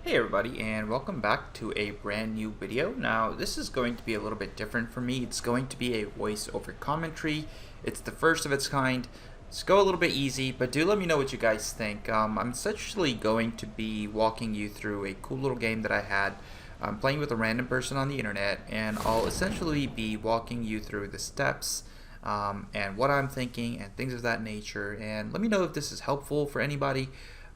Hey everybody, and welcome back to a brand new video. Now this is going to be a little bit different for me. It's going to be a voiceover commentary. It's the first of its kind. Let's go a little bit easy, but do let me know what you guys think. I'm essentially going to be walking you through a cool little game that I had. I'm playing with a random person on the internet, and I'll essentially be walking you through the steps and what I'm thinking and things of that nature. And let me know if this is helpful for anybody.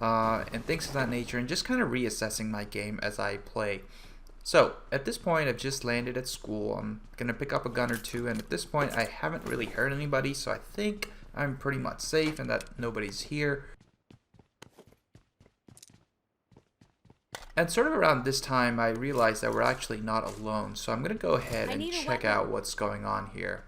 And things of that nature, and just kind of reassessing my game as I play. So at this point, I've just landed at school. I'm gonna pick up a gun or two, and at this point I haven't really hurt anybody, so I think I'm pretty much safe and that nobody's here. And sort of around this time I realized that we're actually not alone, so I'm gonna go ahead and check out what's going on here.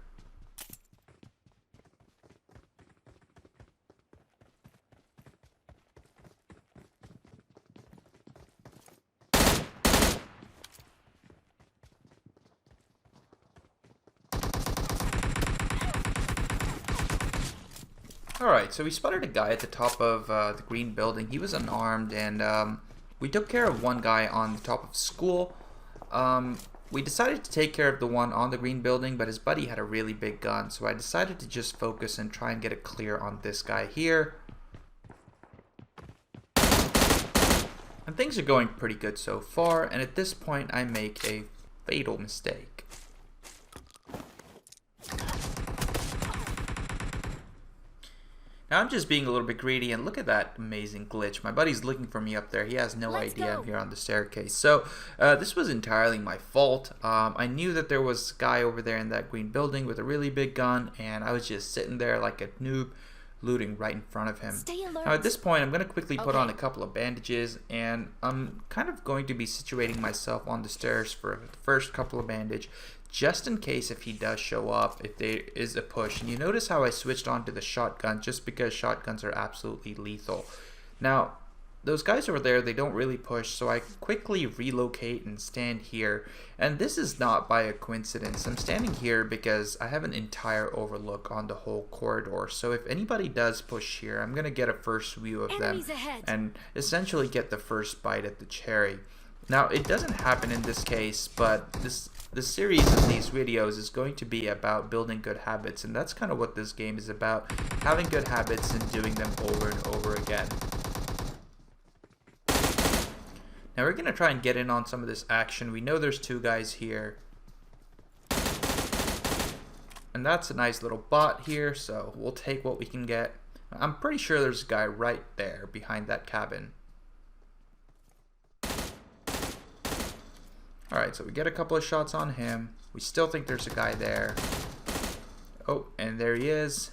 Alright, so we spotted a guy at the top of the green building. He was unarmed, and we took care of one guy on the top of school. We decided to take care of the one on the green building, but his buddy had a really big gun, so I decided to just focus and try and get it clear on this guy here. And things are going pretty good so far, and at this point I make a fatal mistake. Now I'm just being a little bit greedy, and look at that amazing glitch. My buddy's looking for me up there. He has no idea I'm here on the staircase. So this was entirely my fault. I knew that there was a guy over there in that green building with a really big gun, and I was just sitting there like a noob, looting right in front of him. Now at this point, I'm going to quickly put on a couple of bandages, and I'm kind of going to be situating myself on the stairs for the first couple of bandage, just in case if he does show up, if there is a push. And you notice how I switched on to the shotgun just because shotguns are absolutely lethal. Now those guys over there, they don't really push, so I quickly relocate and stand here. And this is not by a coincidence. I'm standing here because I have an entire overlook on the whole corridor, so if anybody does push here, I'm gonna get a first view of them and essentially get the first bite at the cherry. Now it doesn't happen in this case, but the series of these videos is going to be about building good habits, and that's kind of what this game is about, having good habits and doing them over and over again. Now we're going to try and get in on some of this action. We know there's two guys here, and that's a nice little bot here, so we'll take what we can get. I'm pretty sure there's a guy right there behind that cabin. Alright, so we get a couple of shots on him. We still think there's a guy there. Oh, and there he is.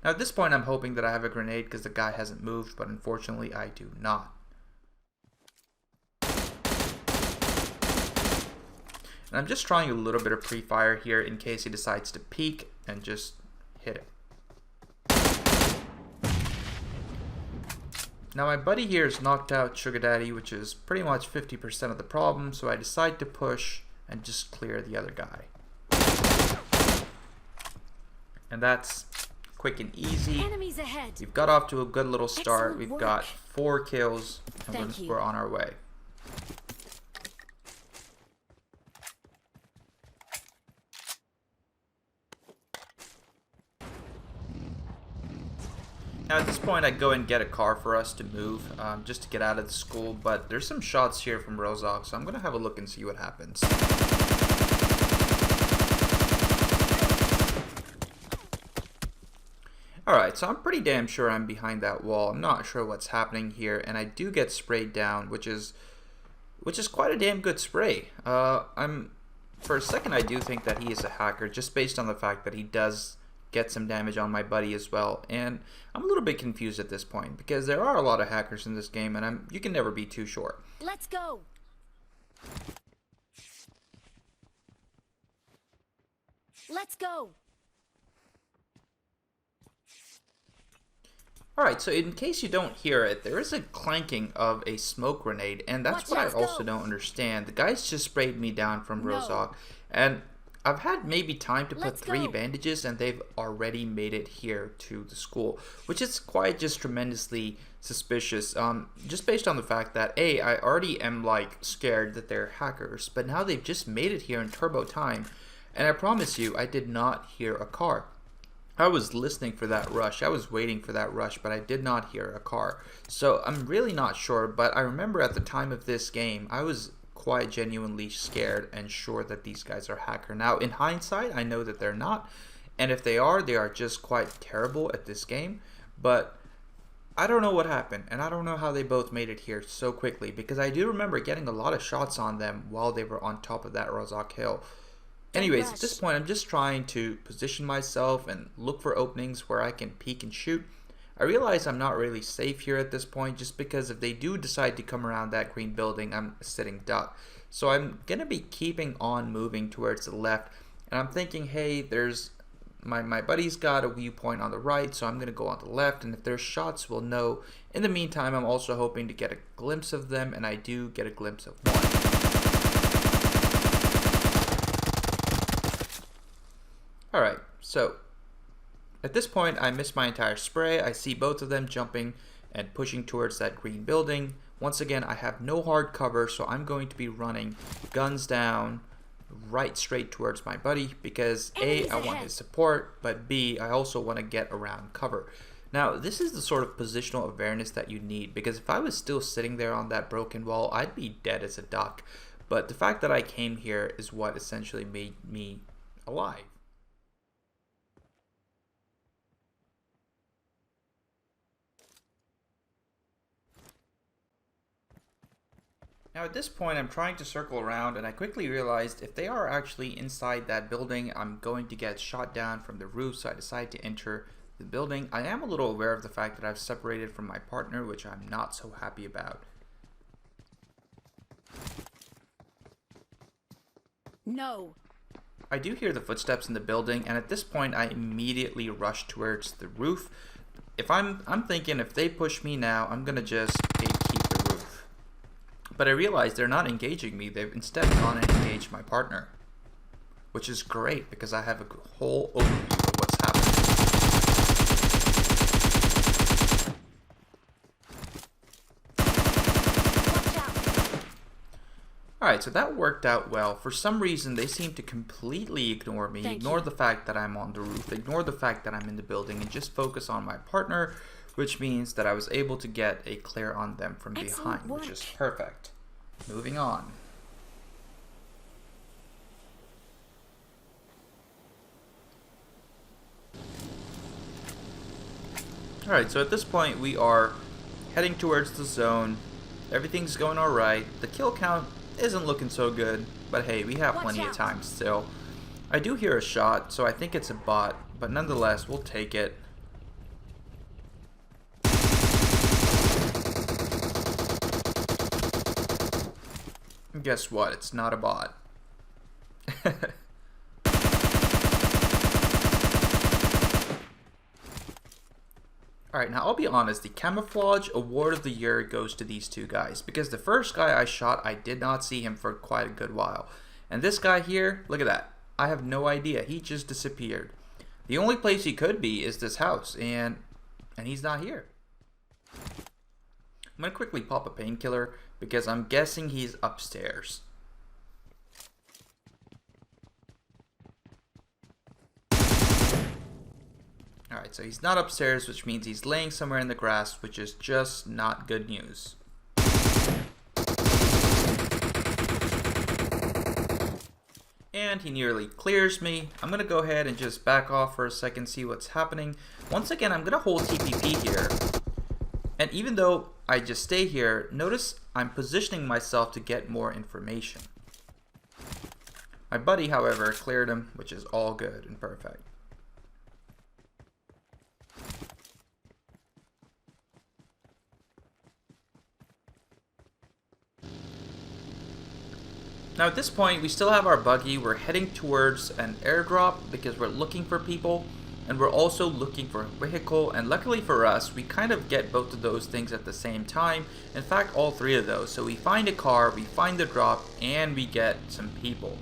Now at this point I'm hoping that I have a grenade because the guy hasn't moved, but unfortunately I do not. And I'm just trying a little bit of pre-fire here in case he decides to peek and just hit it. Now my buddy here has knocked out Sugar Daddy, which is pretty much 50% of the problem, so I decide to push and just clear the other guy. And that's quick and easy. Enemies ahead. We've got off to a good little start. Excellent We've got 4 kills, and we're on our way. Now at this point I go and get a car for us to move, just to get out of the school, but there's some shots here from Rozok, so I'm going to have a look and see what happens. Alright, so I'm pretty damn sure I'm behind that wall. I'm not sure what's happening here, and I do get sprayed down, which is quite a damn good spray. For a second I do think that he is a hacker, just based on the fact that he does get some damage on my buddy as well, and I'm a little bit confused at this point because there are a lot of hackers in this game, and you can never be too sure. Let's go. Let's go. Alright, so in case you don't hear it, there is a clanking of a smoke grenade, and that's what I also don't understand. The guys just sprayed me down from Rozok, and I've had maybe time to put Let's 3 go. bandages, and they've already made it here to the school, which is quite just tremendously suspicious. Just based on the fact that I already am like scared that they're hackers, but now they've just made it here in turbo time, and I promise you, I did not hear a car. I was listening for that rush. I was waiting for that rush, but I did not hear a car. So I'm really not sure, but I remember at the time of this game, I was quite genuinely scared and sure that these guys are hacker. Now, in hindsight, I know that they're not, and if they are just quite terrible at this game, but I don't know what happened, and I don't know how they both made it here so quickly, because I do remember getting a lot of shots on them while they were on top of that Rozak hill. Anyways, at this point, I'm just trying to position myself and look for openings where I can peek and shoot. I realize I'm not really safe here at this point, just because if they do decide to come around that green building, I'm a sitting duck. So I'm going to be keeping on moving towards the left, and I'm thinking, hey, there's my buddy's got a viewpoint on the right, so I'm going to go on the left, and if there's shots, we'll know. In the meantime, I'm also hoping to get a glimpse of them, and I do get a glimpse of one. Alright, so at this point, I miss my entire spray. I see both of them jumping and pushing towards that green building. Once again, I have no hard cover, so I'm going to be running guns down right straight towards my buddy because A, I want his support, but B, I also want to get around cover. Now, this is the sort of positional awareness that you need, because if I was still sitting there on that broken wall, I'd be dead as a duck. But the fact that I came here is what essentially made me alive. Now at this point, I'm trying to circle around, and I quickly realized if they are actually inside that building, I'm going to get shot down from the roof, so I decide to enter the building. I am a little aware of the fact that I've separated from my partner, which I'm not so happy about. No. I do hear the footsteps in the building, and at this point, I immediately rush towards the roof. If I'm thinking if they push me now, I'm gonna just gatekeep the roof. But I realize they're not engaging me. They've instead gone and engaged my partner, which is great because I have a whole overview of what's happening. Alright, so that worked out well. For some reason, they seem to completely ignore me, ignore the fact that I'm on the roof, ignore the fact that I'm in the building, and just focus on my partner, which means that I was able to get a clear on them from behind, which is perfect. Moving on. Alright, so at this point we are heading towards the zone. Everything's going alright. The kill count isn't looking so good, but hey, we have plenty of time still. I do hear a shot, so I think it's a bot, but nonetheless, we'll take it. Guess what? It's not a bot. Alright, now I'll be honest, the Camouflage Award of the Year goes to these two guys, because the first guy I shot, I did not see him for quite a good while. And this guy here, look at that. I have no idea. He just disappeared. The only place he could be is this house, and he's not here. I'm going to quickly pop a painkiller because I'm guessing he's upstairs. Alright, so he's not upstairs, which means he's laying somewhere in the grass, which is just not good news. And he nearly clears me. I'm going to go ahead and just back off for a second, see what's happening. Once again, I'm going to hold TPP here. And even though I just stay here, notice I'm positioning myself to get more information. My buddy, however, cleared him, which is all good and perfect. Now at this point, we still have our buggy. We're heading towards an airdrop because we're looking for people. And we're also looking for a vehicle, and luckily for us, we kind of get both of those things at the same time. In fact, all three of those. So we find a car, we find the drop, and we get some people.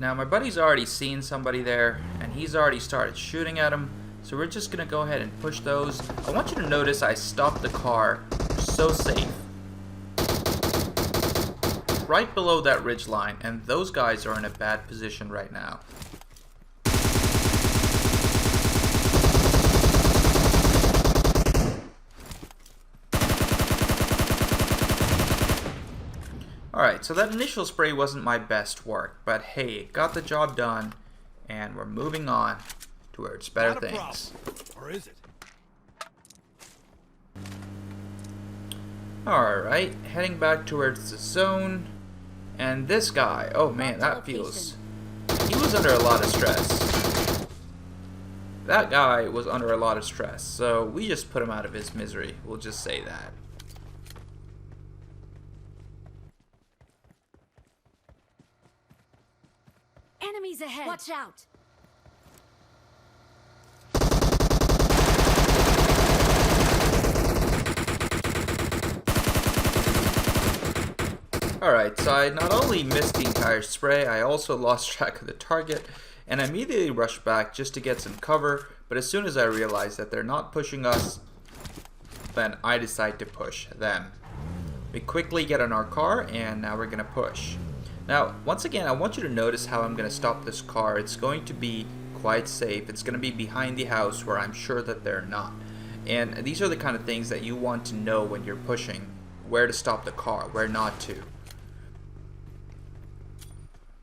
Now my buddy's already seen somebody there, and he's already started shooting at him. So we're just gonna go ahead and push those. I want you to notice I stopped the car. So safe. Right below that ridge line, and those guys are in a bad position right now. Alright, so that initial spray wasn't my best work, but hey, it got the job done, and we're moving on towards better things. Or is it? Alright, heading back towards the zone, and this guy, oh man, that feels... He was under a lot of stress. That guy was under a lot of stress, so we just put him out of his misery, we'll just say that. Enemies ahead. Watch out. Alright, so I not only missed the entire spray, I also lost track of the target, and I immediately rushed back just to get some cover, but as soon as I realized that they're not pushing us, then I decide to push them. We quickly get on our car, and now we're going to push. Now, once again, I want you to notice how I'm going to stop this car. It's going to be quite safe. It's going to be behind the house where I'm sure that they're not. And these are the kind of things that you want to know when you're pushing. Where to stop the car, where not to.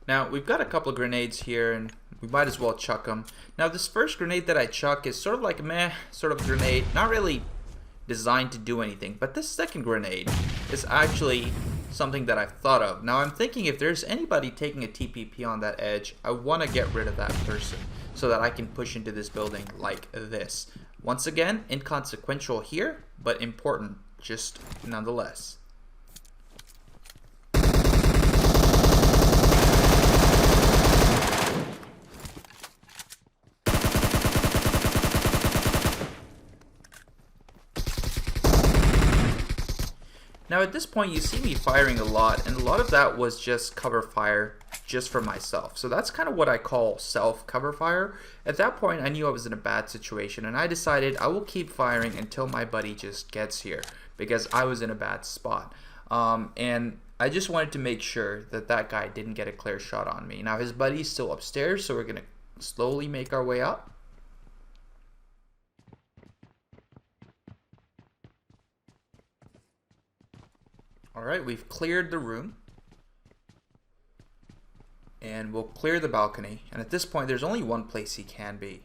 Now, we've got a couple of grenades here, and we might as well chuck them. Now, this first grenade that I chuck is sort of like a meh sort of grenade. Not really designed to do anything. But this second grenade is actually something that I've thought of. Now I'm thinking if there's anybody taking a TPP on that edge, I want to get rid of that person so that I can push into this building like this. Once again, inconsequential here, but important just nonetheless. Now at this point you see me firing a lot, and a lot of that was just cover fire just for myself. So that's kind of what I call self cover fire. At that point I knew I was in a bad situation, and I decided I will keep firing until my buddy just gets here because I was in a bad spot. And I just wanted to make sure that that guy didn't get a clear shot on me. Now his buddy's still upstairs, so we're going to slowly make our way up. Alright, we've cleared the room. And we'll clear the balcony. And at this point, there's only one place he can be.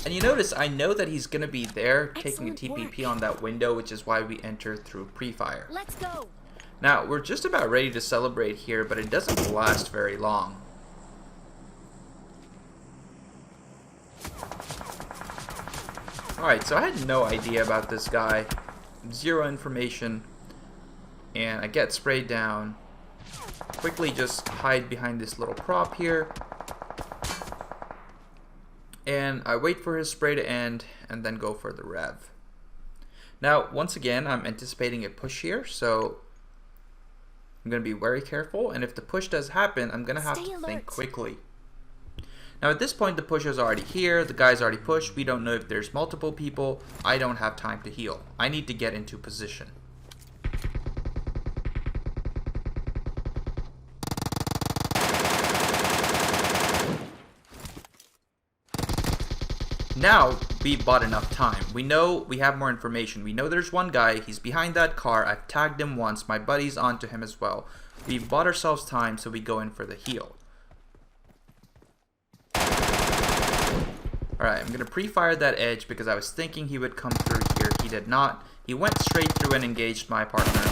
And you notice, I know that he's going to be there taking a TPP on that window, which is why we enter through pre-fire. Let's go. Now, we're just about ready to celebrate here, but it doesn't last very long. Alright, so I had no idea about this guy. Zero information. And I get sprayed down. Quickly just hide behind this little prop here. And I wait for his spray to end and then go for the rev. Now, once again, I'm anticipating a push here, so I'm going to be very careful. And if the push does happen, I'm going to have to think quickly. Now at this point the push is already here, the guy's already pushed, we don't know if there's multiple people, I don't have time to heal. I need to get into position. Now we bought enough time. We know we have more information. We know there's one guy, he's behind that car, I've tagged him once, my buddy's onto him as well. We've bought ourselves time, so we go in for the heal. Alright, I'm going to pre-fire that edge because I was thinking he would come through here. He did not. He went straight through and engaged my partner.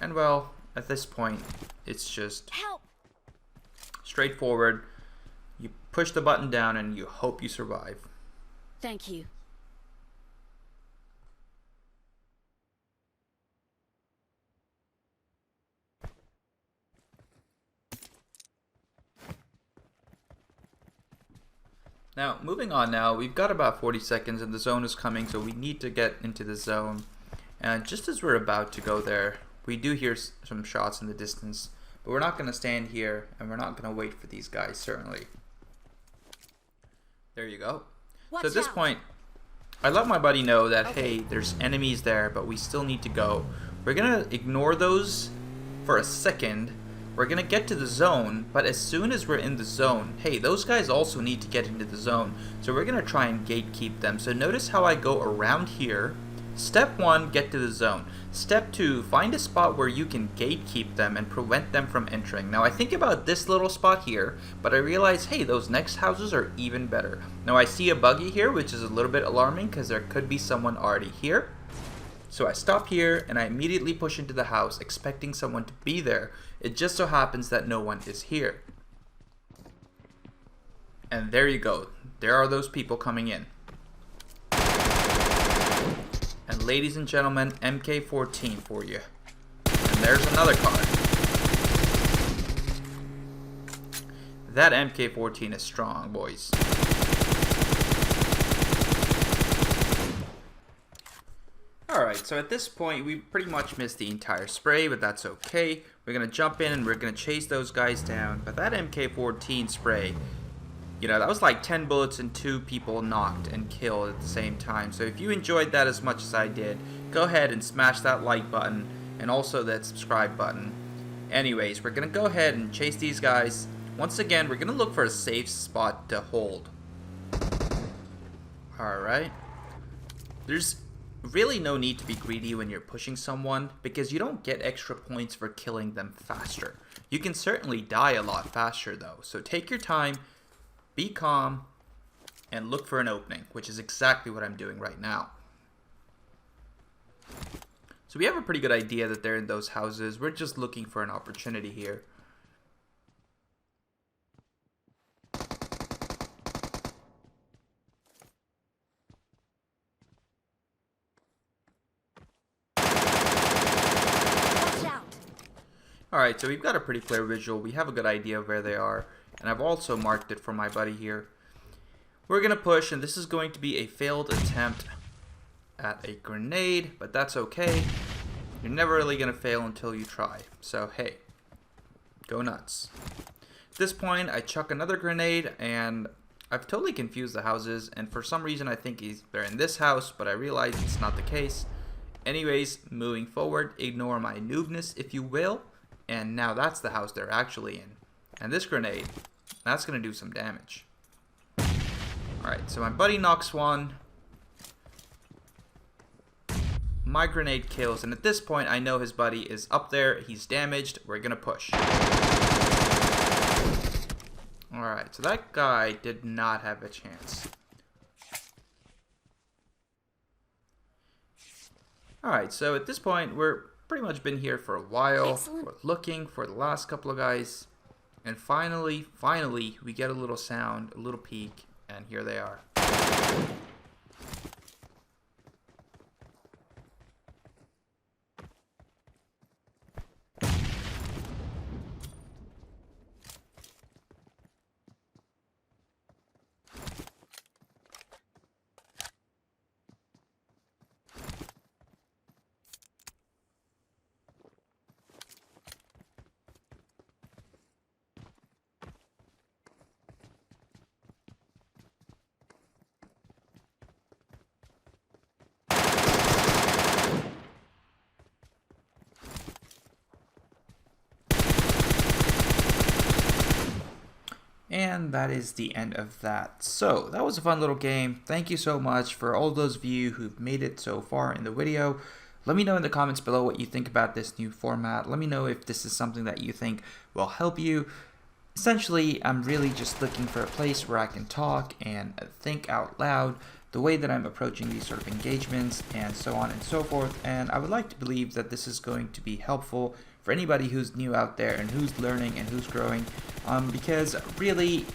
And well, at this point, it's just straightforward. You push the button down and you hope you survive. Thank you. Now, moving on now, we've got about 40 seconds and the zone is coming, so we need to get into the zone. And just as we're about to go there, We do hear some shots in the distance, but we're not going to stand here, and we're not going to wait for these guys, certainly. There you go. So at this point, I let my buddy know that, hey, there's enemies there, but we still need to go. We're going to ignore those for a second. We're going to get to the zone, but as soon as we're in the zone, hey, those guys also need to get into the zone. So we're going to try and gatekeep them. So notice how I go around here. Step 1, get to the zone. Step 2, find a spot where you can gatekeep them and prevent them from entering. Now I think about this little spot here, but I realize, hey, those next houses are even better. Now I see a buggy here, which is a little bit alarming because there could be someone already here. So I stop here and I immediately push into the house expecting someone to be there. It just so happens that no one is here. And there you go. There are those people coming in. And ladies and gentlemen, MK14 for you. And there's another car. That MK14 is strong, boys. Alright, so at this point, we pretty much missed the entire spray, but that's okay. We're going to jump in and we're going to chase those guys down. But that MK14 spray, you know, that was like 10 bullets and 2 people knocked and killed at the same time. So if you enjoyed that as much as I did, go ahead and smash that like button and also that subscribe button. Anyways, we're going to go ahead and chase these guys. Once again, we're going to look for a safe spot to hold. Alright. There's really no need to be greedy when you're pushing someone because you don't get extra points for killing them faster. You can certainly die a lot faster though. So take your time. Be calm and look for an opening, which is exactly what I'm doing right now. So we have a pretty good idea that they're in those houses. We're just looking for an opportunity here. Alright, so we've got a pretty clear visual. We have a good idea of where they are. And I've also marked it for my buddy here. We're going to push, and this is going to be a failed attempt at a grenade, but that's okay. You're never really going to fail until you try. So, hey, go nuts. At this point, I chuck another grenade, and I've totally confused the houses, and for some reason I think they're in this house, but I realize it's not the case. Anyways, moving forward, ignore my noobness, if you will, and now that's the house they're actually in. And this grenade, that's going to do some damage. Alright, so my buddy knocks one. My grenade kills, and at this point I know his buddy is up there. He's damaged. We're going to push. Alright, so that guy did not have a chance. Alright, so at this point we're pretty much been here for a while. Excellent. We're looking for the last couple of guys. And finally, we get a little sound, a little peek, and here they are. And that is the end of that. So that was a fun little game. Thank you so much for all those of you who've made it so far in the video. Let me know in the comments below what you think about this new format. Let me know if this is something that you think will help you. Essentially, I'm really just looking for a place where I can talk and think out loud the way that I'm approaching these sort of engagements and so on and so forth. And I would like to believe that this is going to be helpful for anybody who's new out there and who's learning and who's growing, because really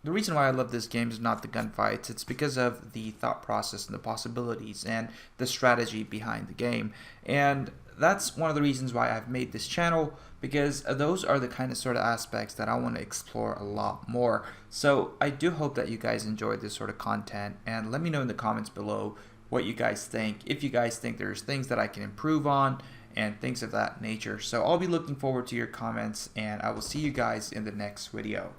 the reason why I love this game is not the gunfights. It's because of the thought process and the possibilities and the strategy behind the game. And that's one of the reasons why I've made this channel, because those are the kind of sort of aspects that I want to explore a lot more. So I do hope that you guys enjoyed this sort of content, and let me know in the comments below what you guys think. If you guys think there's things that I can improve on, and things of that nature. So I'll be looking forward to your comments, and I will see you guys in the next video.